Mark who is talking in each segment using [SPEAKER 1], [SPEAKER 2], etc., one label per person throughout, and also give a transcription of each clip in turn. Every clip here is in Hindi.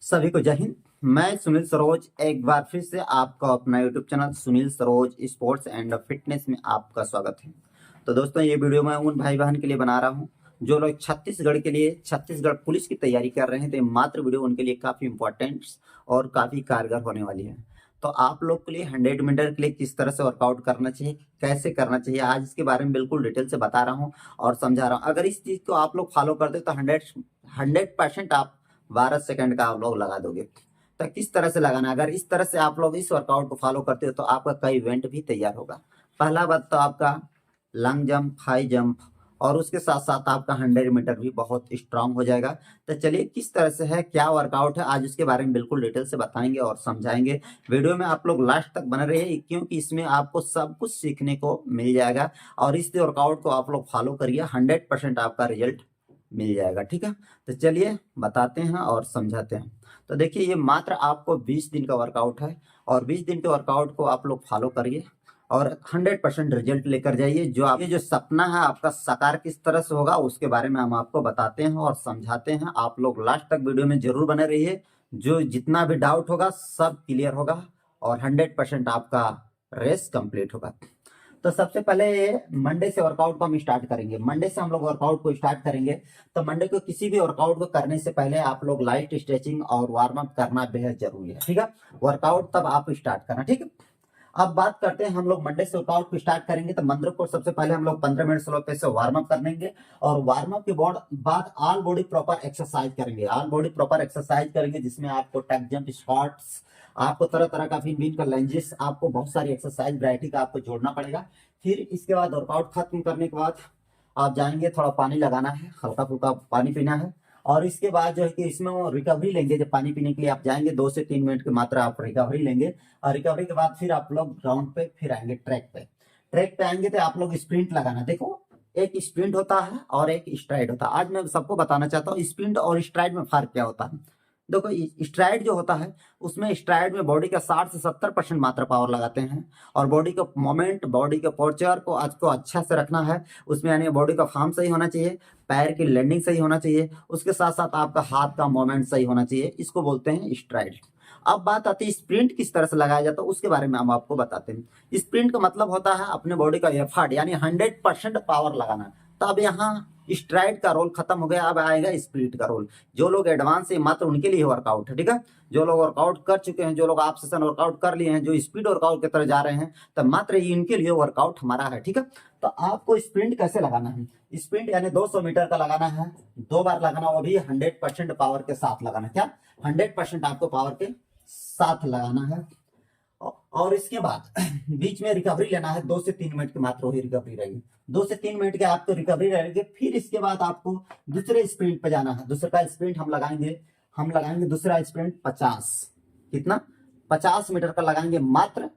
[SPEAKER 1] सभी को जय हिंद। मैं सुनील सरोज एक बार फिर से आपका अपना YouTube channel Sunil Saroj sports and fitness में आपका स्वागत है। तो दोस्तों, ये वीडियो मैं उन भाई बहन के लिए बना रहा हूं जो लोग छत्तीसगढ़ के लिए छत्तीसगढ़ पुलिस की तैयारी कर रहे हैं। तो ये मात्र वीडियो उनके लिए काफ़ी इंपॉर्टेंट और काफ़ी कारगर होने वाली है। तो आप लोग के लिए 100 मीटर के लिए किस तरह से वर्कआउट करना चाहिए, कैसे करना चाहिए, आज इसके बारे में बिल्कुल डिटेल से बता रहा हूँ और समझा रहा हूँ। अगर इस चीज़ को आप लोग फॉलो करते तो 100% आप 12 सेकंड का आप लोग लगा दोगे। तो किस तरह से लगाना है, अगर इस तरह से आप लोग इस वर्कआउट को फॉलो करते हो तो आपका कई इवेंट भी तैयार होगा। पहला बात तो आपका लॉन्ग जंप, हाई जंप और उसके साथ साथ आपका 100 मीटर भी बहुत स्ट्रांग हो जाएगा। तो चलिए किस तरह से है, क्या वर्कआउट है, आज उसके बारे में बिल्कुल डिटेल से बताएंगे और समझाएंगे। वीडियो में आप लोग लास्ट तक बने रहिए क्योंकि इसमें आपको सब कुछ सीखने को मिल जाएगा और इस वर्कआउट को आप लोग फॉलो करिए, 100% आपका रिजल्ट मिल जाएगा। ठीक है, तो चलिए बताते हैं और समझाते हैं। तो देखिए, ये मात्र आपको 20 दिन का वर्कआउट है और 20 दिन के वर्कआउट को आप लोग फॉलो करिए और 100% रिजल्ट लेकर जाइए। ये जो सपना है आपका साकार किस तरह से होगा उसके बारे में हम आपको बताते हैं और समझाते हैं। आप लोग लास्ट तक वीडियो में जरूर बने रहिए, जो जितना भी डाउट होगा सब क्लियर होगा और 100% आपका रेस कंप्लीट होगा। तो सबसे पहले मंडे से वर्कआउट को हम स्टार्ट करेंगे। मंडे से हम लोग वर्कआउट को स्टार्ट करेंगे। तो मंडे को किसी भी वर्कआउट को करने से पहले आप लोग लाइट स्ट्रेचिंग और वार्म अप करना बेहद जरूरी है। ठीक है, वर्कआउट तब आप स्टार्ट करना। ठीक है, अब बात करते हैं हम लोग मंडे से वर्कआउट को स्टार्ट करेंगे। तो मंडे को सबसे पहले हम लोग 15 मिनट स्लो पेस से वार्म अप करेंगे और वार्म अप के बाद ऑल बॉडी प्रॉपर एक्सरसाइज करेंगे। ऑल बॉडी प्रॉपर एक्सरसाइज करेंगे जिसमें आपको टैक जंप, स्क्वाट्स, आपको तरह तरह का भिन्न भिन्न का लंजेस, आपको बहुत सारी एक्सरसाइज वैरायटी का आपको जोड़ना पड़ेगा। फिर इसके बाद वर्कआउट खत्म करने के बाद आप जाएंगे, थोड़ा पानी लगाना है, हल्का फुल्का पानी पीना है और इसके बाद जो है कि इसमें वो रिकवरी लेंगे। जब पानी पीने के लिए आप जाएंगे 2 से 3 मिनट की मात्रा आप रिकवरी लेंगे और रिकवरी के बाद फिर आप लोग ग्राउंड पे फिर आएंगे, ट्रैक पे। ट्रैक पे आएंगे तो आप लोग स्प्रिंट लगाना। देखो, एक स्प्रिंट होता है और एक स्ट्राइड होता है। आज मैं सबको बताना चाहता हूँ स्प्रिंट और स्ट्राइड में फर्क क्या होता है। देखो, स्ट्राइड जो होता है उसमें स्ट्राइड में बॉडी का 60 से 70% मात्रा पावर लगाते हैं और बॉडी का मोमेंट, बॉडी का पोस्चर को आज को अच्छा से रखना है उसमें, यानी बॉडी का फॉर्म सही होना चाहिए, पैर की लैंडिंग सही होना चाहिए, उसके साथ साथ आपका हाथ का मोमेंट सही होना चाहिए। इसको बोलते हैं स्ट्राइड। अब बात आती है स्प्रिंट किस तरह से लगाया जाता है, उसके बारे में हम आपको बताते हैं। स्प्रिंट का मतलब होता है अपने बॉडी का एफर्ट, यानी 100% पावर लगाना। तब यहाँ स्ट्राइड का रोल खत्म हो गया, अब आएगा स्प्रिंट का रोल। जो लोग एडवांस है मात्र उनके लिए वर्कआउट है। ठीक है, जो लोग वर्कआउट कर चुके हैं, जो लोग आप सेशन वर्कआउट कर लिए हैं, जो स्पीड वर्कआउट की तरह जा रहे हैं, तो मात्र इनके लिए वर्कआउट हमारा है। ठीक है, तो आपको स्प्रिंट कैसे लगाना है, स्प्रिंट यानी 200 मीटर का लगाना है, 2 बार लगाना, वो भी 100% पावर के साथ लगाना। क्या 100% आपको पावर के साथ लगाना है और इसके बाद बीच में रिकवरी लेना है। 2 से 3 मिनट की मात्र ही रिकवरी रहेगी, 2 से 3 मिनट के आपको रिकवरी रहेगी। फिर इसके बाद आपको दूसरे स्प्रिंट पे जाना है। दूसरा स्प्रिंट हम लगाएंगे दूसरा स्प्रिंट 50, कितना 50 मीटर का लगाएंगे। मात्र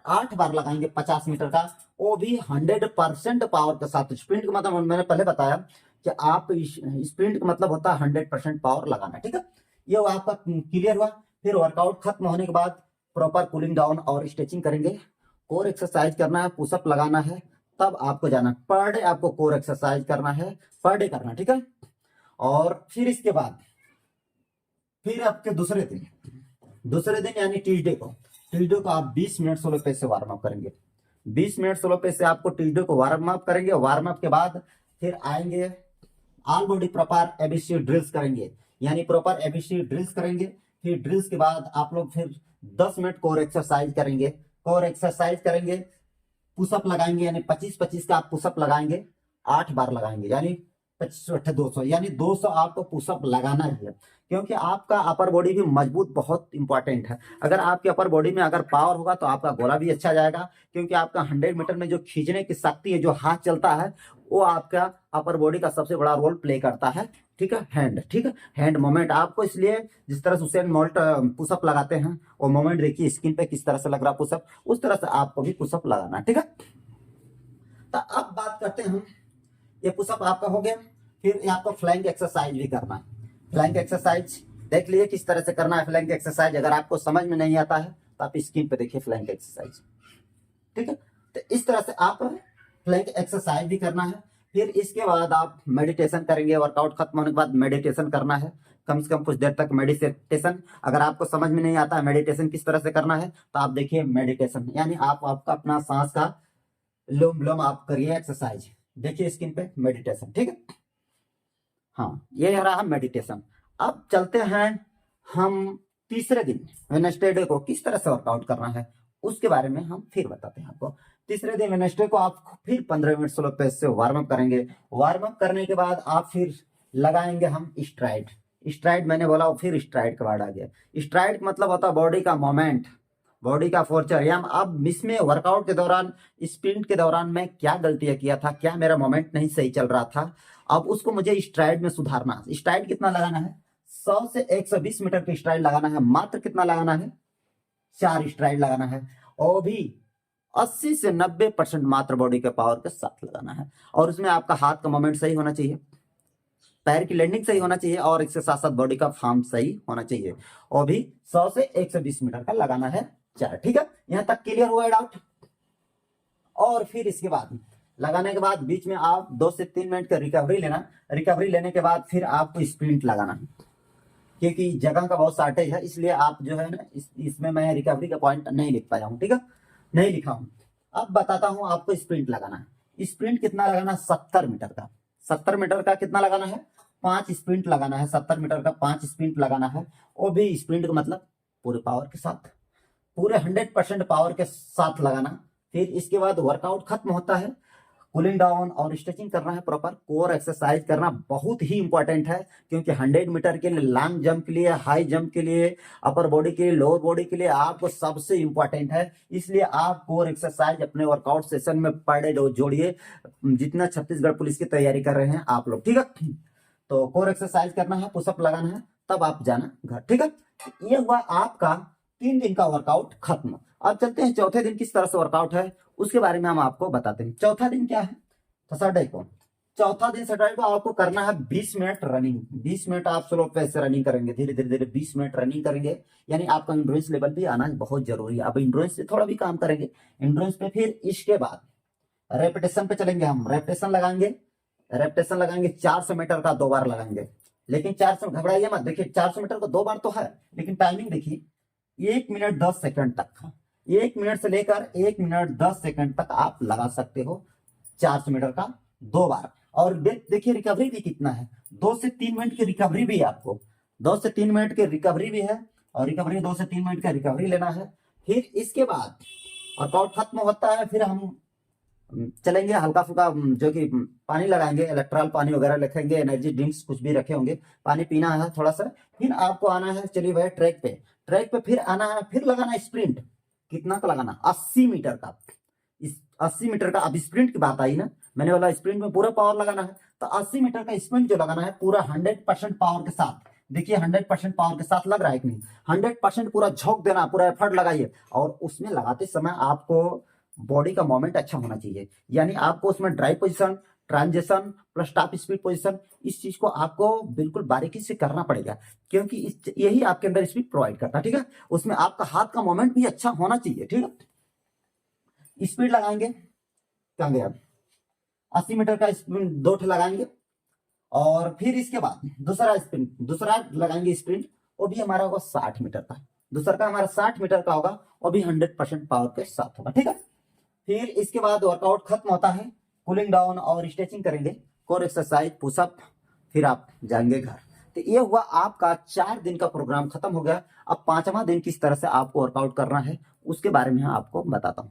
[SPEAKER 1] 8 बार लगाएंगे 50 मीटर का, वो भी 100% पावर के साथ। स्प्रिंट का मतलब मैंने पहले बताया कि आप स्प्रिंट का मतलब होता है 100% पावर लगाना। ठीक है, ये आपका क्लियर हुआ। फिर वर्कआउट खत्म होने के बाद प्रॉपर कूलिंग डाउन और स्ट्रेचिंग करेंगे, कोर एक्सरसाइज करना है, पुशअप लगाना है, तब आपको जाना। पर डे आपको कोर एक्सरसाइज करना है, पर डे करना। ठीक है, और फिर इसके बाद फिर आपके दूसरे दिन यानी ट्यूसडे को आप 20 मिनट सोलो पेस से वार्म अप करेंगे। 20 मिनट सोलो पेस से आपको ट्यूसडे को वार्म अप करेंगे। वार्म अप के बाद फिर आएंगे all body proper ABC drills करेंगे, यानी प्रॉपर एबीसी ड्रिल्स करेंगे। फिर ड्रिल्स के बाद आप लोग फिर 10 मिनट कोर एक्सरसाइज करेंगे, पुशअप लगाएंगे, यानी 25-25 का आप पुशअप लगाएंगे, 8 बार लगाएंगे, यानी 25 200, यानी 200 आपको पुशअप लगाना ही है। क्योंकि आपका अपर बॉडी भी मजबूत बहुत इंपॉर्टेंट है। अगर आपके अपर बॉडी में अगर पावर होगा तो आपका गोला भी अच्छा जाएगा, क्योंकि आपका 100 मीटर में जो खींचने की शक्ति है, जो हाथ चलता है, वो आपका अपर बॉडी का सबसे बड़ा रोल प्ले करता है। ठीक है, हैंड मोमेंट आपको, इसलिए जिस तरह से उसेन बोल्ट पुशअप लगाते हैं वो मोमेंट देखिए स्क्रीन पे किस तरह से लग रहा पुशअप, उस तरह से आपको भी पुशअप लगाना। ठीक है, तो अब बात करते हैं हम, ये पुशअप आपका हो गया। फिर आपको फ्लैंक एक्सरसाइज भी करना है। फ्लैंक एक्सरसाइज देख लीजिए किस तरह से करना है। फ्लैंक एक्सरसाइज अगर आपको समझ में नहीं आता है तो आप स्क्रीन पे देखिए फ्लैंक एक्सरसाइज। ठीक है, तो इस तरह से आप फ्लैंक एक्सरसाइज भी करना है। फिर इसके बाद आप मेडिटेशन करेंगे। वर्कआउट खत्म होने के बाद मेडिटेशन करना है। कम से कम कुछ देर तक मेडिटेशन। अगर आपको समझ में नहीं आता है मेडिटेशन किस तरह से करना है तो आप देखिए मेडिटेशन, यानी आप आपका अपना सांस का लोम विलोम आप करिए एक्सरसाइज। देखिए स्क्रीन पे मेडिटेशन, ठीक है। हाँ, ये रहा मेडिटेशन। अब चलते हैं हम तीसरे दिन वेडनेसडे डे को किस तरह से वर्कआउट करना है उसके बारे में हम फिर बताते हैं आपको। तीसरे दिन वेडनेसडे को आप फिर 15 मिनट स्लो पेस से वार्म अप करेंगे। वार्म अप करने के बाद आप फिर लगाएंगे हम स्ट्राइड। स्ट्राइड मैंने बोला फिर स्ट्राइड का वर्ड आ गया। स्ट्राइड मतलब होता है बॉडी का मोमेंट, बॉडी का फोर्चर। या अब इसमें वर्कआउट के दौरान, स्प्रिंट के दौरान मैं क्या गलतियां किया था, क्या मेरा मोमेंट नहीं सही चल रहा था, अब उसको मुझे स्ट्राइड में सुधारना। स्ट्राइड कितना लगाना है? 100 से 120 मीटर की स्ट्राइड लगाना है। मात्र कितना लगाना है? 4 स्ट्राइड लगाना है, और भी 80 से 90% मात्र बॉडी के पावर के साथ लगाना है। और उसमें आपका हाथ का मोमेंट सही होना चाहिए, पैर की लैंडिंग सही होना चाहिए, और इसके साथ साथ बॉडी का फॉर्म सही होना चाहिए। और भी 100 से 120 मीटर का लगाना है 4, ठीक है। यहां तक क्लियर हुआ डाउट? और फिर इसके बाद लगाने के बाद बीच में आप 2 से 3 मिनट का रिकवरी लेना। रिकवरी लेने के बाद फिर आपको स्प्रिंट लगाना, क्योंकि जगह का बहुत शॉर्टेज है, इसलिए आप जो है ना इसमें मैं रिकवरी का पॉइंट नहीं लिख पाया हूं, ठीक है, नहीं लिखा हूं। अब बताता हूं आपको स्प्रिंट लगाना है। स्प्रिंट कितना लगाना? 70 मीटर का। 70 मीटर का कितना लगाना है? 5 स्प्रिंट लगाना है। 70 मीटर का 5 स्प्रिंट लगाना है। और भी स्प्रिंट का मतलब पूरे पावर के साथ, पूरे 100% पावर के साथ लगाना। फिर इसके बाद वर्कआउट खत्म होता है, कूलिंग डाउन और स्ट्रेचिंग करना है। प्रॉपर कोर एक्सरसाइज करना बहुत ही इंपॉर्टेंट है, क्योंकि 100 मीटर के लिए, लॉन्ग जंप के लिए, हाई जंप के लिए, अपर बॉडी के लिए, लोअर बॉडी के लिए आपको सबसे इंपॉर्टेंट है। इसलिए आप कोर एक्सरसाइज अपने वर्कआउट सेशन में पर डे जोड़िए, जितना छत्तीसगढ़ पुलिस की तैयारी कर रहे हैं आप लोग, ठीक है। तो कोर एक्सरसाइज करना है, पुशअप लगाना है, तब आप जाना घर, ठीक है। ये हुआ आपका 3 दिन का वर्कआउट खत्म। अब चलते हैं चौथे दिन किस तरह से वर्कआउट है उसके बारे में हम आपको बताते हैं। चौथा दिन क्या है? सैटरडे को। चौथा दिन सैटरडे को आपको करना है 20 मिनट रनिंग। 20 मिनट आप स्लो पेस से रनिंग करेंगे, धीरे धीरे धीरे 20 मिनट रनिंग करेंगे। यानी आपका इंड्योरेंस लेवल भी आना बहुत जरूरी है। अब इंड्योरेंस से थोड़ा भी काम करेंगे इंड्योरेंस पे। फिर इसके बाद रेपिटेशन पे चलेंगे हम। रेपिटेशन लगाएंगे 400 मीटर का 2 बार लगाएंगे। लेकिन 400, घबराइए मत, देखिए 400 मीटर का 2 बार तो है, लेकिन टाइमिंग देखिए 1 मिनट 10 सेकंड तक का। 1 मिनट से लेकर 1 मिनट 10 सेकंड तक आप लगा सकते हो 400 मीटर का 2 बार। और देखिए रिकवरी भी कितना है, 2 से 3 मिनट की रिकवरी भी है आपको। 2 से 3 मिनट की रिकवरी भी है, और रिकवरी 2 से 3 मिनट का रिकवरी लेना है। फिर इसके बाद वर्कआउट खत्म होता है, फिर हम चलेंगे हल्का फुल्का, जो कि पानी लगाएंगे, इलेक्ट्रॉल पानी वगैरह रखेंगे, एनर्जी ड्रिंक्स कुछ भी रखे होंगे, पानी पीना है थोड़ा सा। फिर आपको आना है, चलिए भाई ट्रैक पे फिर आना है, फिर लगाना है स्प्रिंट। कितना का लगाना? 80 मीटर का। इस 80 मीटर का, अब स्प्रिंट की बात आई ना, मैंने बोला स्प्रिंट में पूरा पावर लगाना है, तो 80 मीटर का स्प्रिंट जो लगाना है पूरा 100% पावर के साथ। देखिए 100% पावर के साथ लग रहा है कि नहीं? 100% पूरा झोंक देना, पूरा एफर्ट लगाइए। और उसमें लगाते समय आपको बॉडी का मूवमेंट अच्छा होना चाहिए, यानी आपको उसमें drive position, transition plus top speed position, इस चीज को आपको बिल्कुल बारीकी से करना पड़ेगा, क्योंकि यही आपके अंदर स्पीड प्रोवाइड करता है, ठीक है। उसमें आपका हाथ का मूवमेंट भी अच्छा होना चाहिए, ठीक है। स्पीड लगाएंगे, क्या गया, 80 मीटर का स्प्रिंट 2 लगाएंगे। और फिर इसके बाद दूसरा लगाएंगे स्प्रिंट, वो भी हमारा होगा 60 मीटर का। दूसरा का हमारा 60 मीटर का होगा, वो भी 100% पावर के साथ होगा, ठीक है। फिर इसके बाद वर्कआउट खत्म होता है, कूलिंग डाउन और स्ट्रेचिंग करेंगे, कोर एक्सरसाइज, पुशअप, फिर आप जाएंगे घर। तो ये हुआ आपका 4 दिन का प्रोग्राम खत्म हो गया। अब 5वां दिन किस तरह से आपको वर्कआउट करना है उसके बारे में आपको बताता हूँ।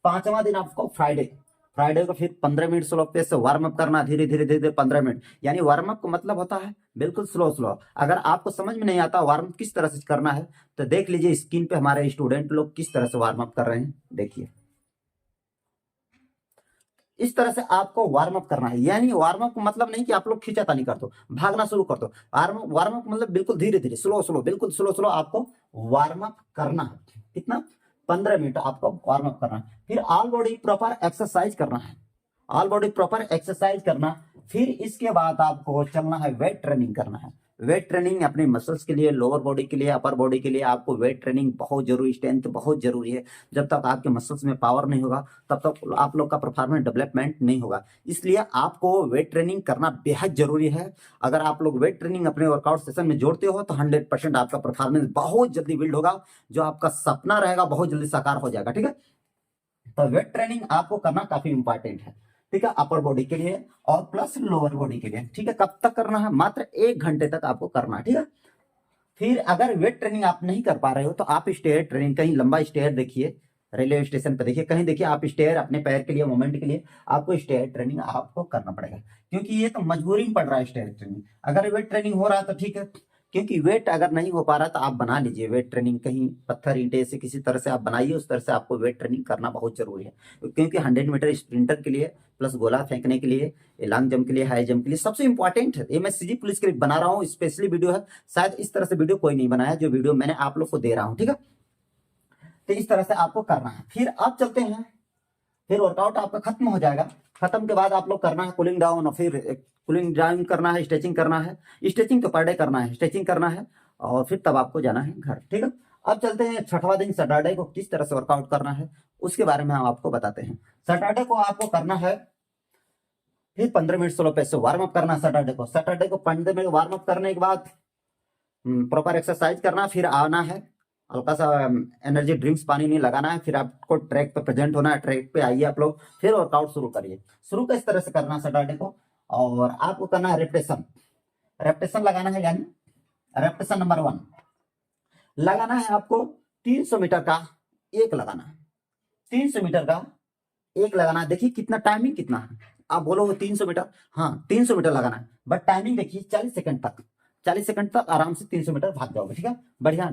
[SPEAKER 1] 5वां दिन आपको फ्राइडे को फिर 15 मिनट स्लो पेस से वार्म अप करना, धीरे धीरे 15 मिनट। यानी वार्म अप का मतलब होता है बिल्कुल स्लो। अगर आपको समझ में नहीं आता वार्म अप किस तरह से करना है, तो देख लीजिए स्क्रीन पे हमारे स्टूडेंट लोग किस तरह से वार्म अप कर रहे हैं, देखिए इस तरह से आपको वार्म अप करना है। यानी वार्म अप मतलब नहीं कि आप लोग खींचातानी कर दो, भागना शुरू कर दो। वार्म अप मतलब बिल्कुल धीरे धीरे, स्लो, बिल्कुल स्लो आपको वार्म अप करना है। कितना? 15 मिनट आपको वार्म अप करना है। फिर ऑल बॉडी प्रॉपर एक्सरसाइज करना, फिर इसके बाद आपको चलना है, वेट ट्रेनिंग करना है। वेट ट्रेनिंग अपने मसल्स के लिए, लोअर बॉडी के लिए, अपर बॉडी के लिए आपको वेट ट्रेनिंग बहुत जरूरी, स्ट्रेंथ बहुत जरूरी है। जब तक आपके मसल्स में पावर नहीं होगा तब तक आप लोग का परफॉर्मेंस डेवलपमेंट नहीं होगा। इसलिए आपको वेट ट्रेनिंग करना बेहद जरूरी है। अगर आप लोग वेट ट्रेनिंग अपने वर्कआउट सेशन में जोड़ते हो तो 100% आपका परफॉर्मेंस बहुत जल्दी बिल्ड होगा। जो आपका सपना रहेगा बहुत जल्दी साकार हो जाएगा। ठीक है, तो वेट ट्रेनिंग आपको करना काफी इंपॉर्टेंट है। ठीक है, अपर बॉडी के लिए और प्लस लोअर बॉडी के लिए। ठीक है, कब तक करना है? मात्र 1 घंटे तक आपको करना है। ठीक है, फिर अगर वेट ट्रेनिंग आप नहीं कर पा रहे हो तो आप स्टेयर ट्रेनिंग, कहीं लंबा स्टेयर देखिए, रेलवे स्टेशन पे देखिए, कहीं देखिए आप स्टेयर अपने पैर के लिए, मूवमेंट के लिए आपको स्टेयर ट्रेनिंग आपको करना पड़ेगा, क्योंकि ये तो मजबूरी में पड़ रहा है स्टेयर ट्रेनिंग। अगर वेट ट्रेनिंग हो रहा है तो ठीक है, क्योंकि वेट अगर नहीं हो पा रहा तो आप बना लीजिए वेट ट्रेनिंग, कहीं पत्थर ईंटे से किसी तरह से आप बनाइए, उस तरह से आपको वेट ट्रेनिंग करना बहुत जरूरी है। क्योंकि 100 मीटर स्प्रिंटर के लिए, प्लस गोला फेंकने के लिए, लॉन्ग जंप के लिए, हाई जंप के लिए सबसे इंपॉर्टेंट है। ये मैं सीजी पुलिस के लिए बना रहा हूँ, स्पेशली वीडियो है, शायद इस तरह से वीडियो कोई नहीं बनाया जो वीडियो मैंने आप लोग को दे रहा हूँ। ठीक है, तो इस तरह से आपको करना है। फिर आप चलते हैं, फिर वर्कआउट आपका खत्म हो जाएगा। खत्म के बाद आप लोग करना है कूलिंग डाउन, और फिर कूलिंग डाउन करना है, स्ट्रेचिंग करना है। स्ट्रेचिंग तो पर डे करना है, स्ट्रेचिंग करना है, और फिर तब आपको जाना है घर। ठीक है, अब चलते हैं छठवां दिन सैटरडे को किस तरह से वर्कआउट करना है उसके बारे में हम आपको बताते हैं। सैटरडे को आपको करना है फिर 15 मिनट स्लो पेस से वार्म अप करना है। सैटरडे को 15 मिनट वार्म अप करने के बाद प्रॉपर एक्सरसाइज करना, फिर आना है, हल्का सा एनर्जी ड्रिंक्स पानी नहीं लगाना है, फिर आपको ट्रैक पे प्रेजेंट होना है। ट्रैक पे आइए आप लोग, फिर वर्कआउट शुरू करिए। शुरू किस तरह से करना है सैटरडे को, और आपको करना है रेपिटेशन। रेपिटेशन लगाना है, यानी रेपिटेशन नंबर 1 लगाना है आपको 300 मीटर का एक लगाना है। 300 मीटर का एक लगाना है। देखिए कितना टाइमिंग कितना है, आप बोलोगे 300 मीटर, हाँ 300 मीटर लगाना है, बट टाइमिंग देखिए 40 सेकंड तक। 40 सेकंड तक आराम से 300 मीटर भाग जाओगे। ठीक है, बढ़िया।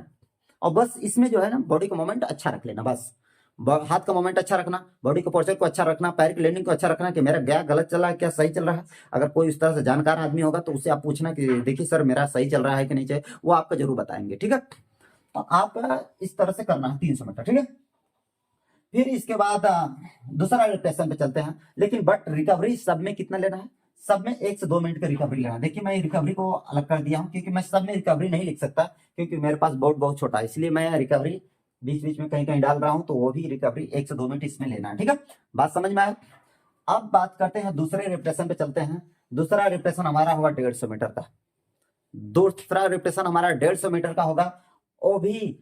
[SPEAKER 1] और बस इसमें जो है ना, बॉडी का मोमेंट अच्छा रख लेना, बस हाथ का मोमेंट अच्छा रखना, बॉडी का पोस्चर को अच्छा रखना, पैर की लैंडिंग को अच्छा रखना, कि मेरा क्या गलत चल रहा है, क्या सही चल रहा है। अगर कोई इस तरह से जानकार आदमी होगा तो उससे आप पूछना कि देखिए सर मेरा सही चल रहा है कि नहीं चाहिए, वो आपका जरूर बताएंगे। ठीक है, तो आप इस तरह से करना है 300 मीटर। ठीक है, फिर इसके बाद दूसरा रिप्रेशन पे चलते हैं, लेकिन बट रिकवरी सब में कितना लेना है? सब में 1 से 2 मिनट का रिकवरी लेना है। देखिए मैं रिकवरी को अलग कर दिया हूं, क्योंकि मैं सब में रिकवरी नहीं लिख सकता, क्योंकि मेरे पास बोर्ड बहुत छोटा है, इसलिए मैं रिकवरी बीच बीच में कहीं कहीं डाल रहा हूं, तो वो भी रिकवरी 1 से 2 मिनट इसमें लेना है। ठीक है, बात समझ में आया? अब बात करते हैं दूसरे रिप्रेशन पे चलते हैं। दूसरा रिप्रेशन हमारा होगा 150 मीटर का। दूसरा रिप्रेशन हमारा 150 मीटर का होगा, वो भी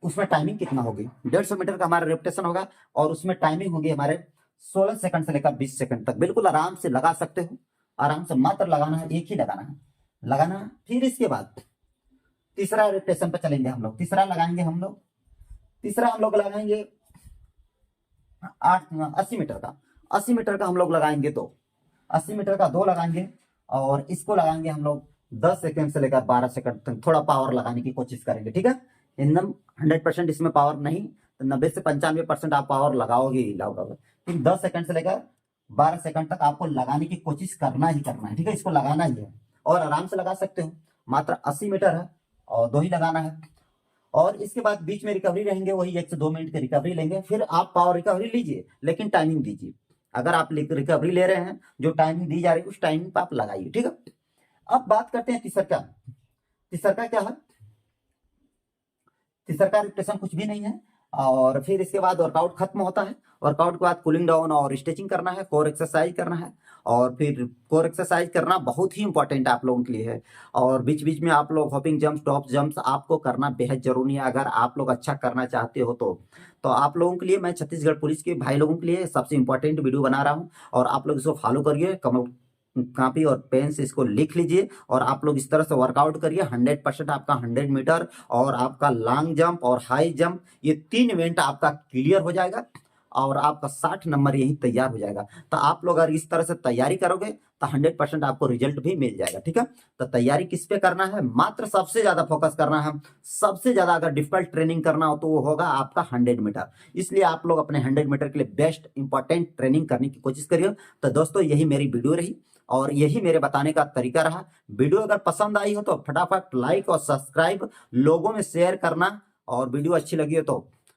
[SPEAKER 1] उसमें टाइमिंग कितना होगी? 150 मीटर का हमारा रेपिटेशन होगा, और उसमें टाइमिंग होगी हमारे 16 सेकंड से लेकर 20 सेकंड तक। बिल्कुल आराम से लगा सकते हो, आराम से, मात्र लगाना है, एक ही लगाना है, लगाना है। फिर इसके बाद तीसरा रेपिटेशन पे चलेंगे हम लोग। तीसरा लगाएंगे हम लोग, तीसरा हम लोग लगाएंगे 80 मीटर का। 80 मीटर का हम लोग लगाएंगे 2, 80 मीटर का 2 लगाएंगे, और इसको लगाएंगे हम लोग 10 सेकंड से लेकर 12 सेकंड तक। थोड़ा पावर लगाने की कोशिश करेंगे। ठीक है, एकदम 100% इसमें पावर नहीं, तो 90 से 95% आप पावर लगाओगे ही लगाओगे। फिर 10 सेकंड से लेकर 12 सेकंड तक आपको लगाने की कोशिश करना ही करना है। ठीक है, इसको लगाना ही है, और आराम से लगा सकते हो। मात्र 80 मीटर है और 2 ही लगाना है, और इसके बाद बीच में रिकवरी रहेंगे, वही 1 से 2 मिनट की रिकवरी लेंगे। फिर आप पावर रिकवरी लीजिए, लेकिन टाइमिंग दीजिए। अगर आप रिकवरी ले रहे हैं, जो टाइमिंग दी जा रही है उस टाइमिंग पर आप लगाइए। ठीक है, अब बात करते हैं तीसरा क्या। तीसरा का क्या है? तीसरा का रिप्रेशन कुछ भी नहीं है, और फिर इसके बाद वर्कआउट खत्म होता है। वर्कआउट के बाद कूलिंग डाउन और स्ट्रेचिंग करना है, कोर एक्सरसाइज करना है, और फिर कोर एक्सरसाइज करना बहुत ही इंपॉर्टेंट आप लोगों के लिए है। और बीच बीच में आप लोग हॉपिंग जंप्स, टॉप जंप्स आपको करना बेहद जरूरी है, अगर आप लोग अच्छा करना चाहते हो तो आप लोगों के लिए मैं छत्तीसगढ़ पुलिस के भाई लोगों के लिए सबसे इंपॉर्टेंट वीडियो बना रहा हूँ, और आप लोग इसको फॉलो करिए। कॉपी और पेन से इसको लिख लीजिए, और आप लोग इस तरह से वर्कआउट करिए। 100% आपका 100 मीटर और आपका लॉन्ग जंप और हाई जंप, ये 3 इवेंट आपका क्लियर हो जाएगा, और आपका 60 नंबर यही तैयार हो जाएगा। तो आप लोग अगर इस तरह से तैयारी करोगे तो 100% आपको रिजल्ट भी मिल जाएगा। ठीक है, तो तैयारी किस पे करना है? मात्र सबसे ज्यादा फोकस करना है, सबसे ज्यादा अगर डिफिकल्ट ट्रेनिंग करना हो तो वो होगा आपका 100 मीटर। इसलिए आप लोग अपने 100 मीटर के लिए बेस्ट इंपॉर्टेंट ट्रेनिंग करने की कोशिश करिए। तो दोस्तों यही मेरी वीडियो रही, और यही मेरे बताने का तरीका रहा। वीडियो अगर पसंद आई हो तो फटाफट लाइक और सब्सक्राइब लोगों में शेयर करना, और वीडियो अच्छी लगी हो तो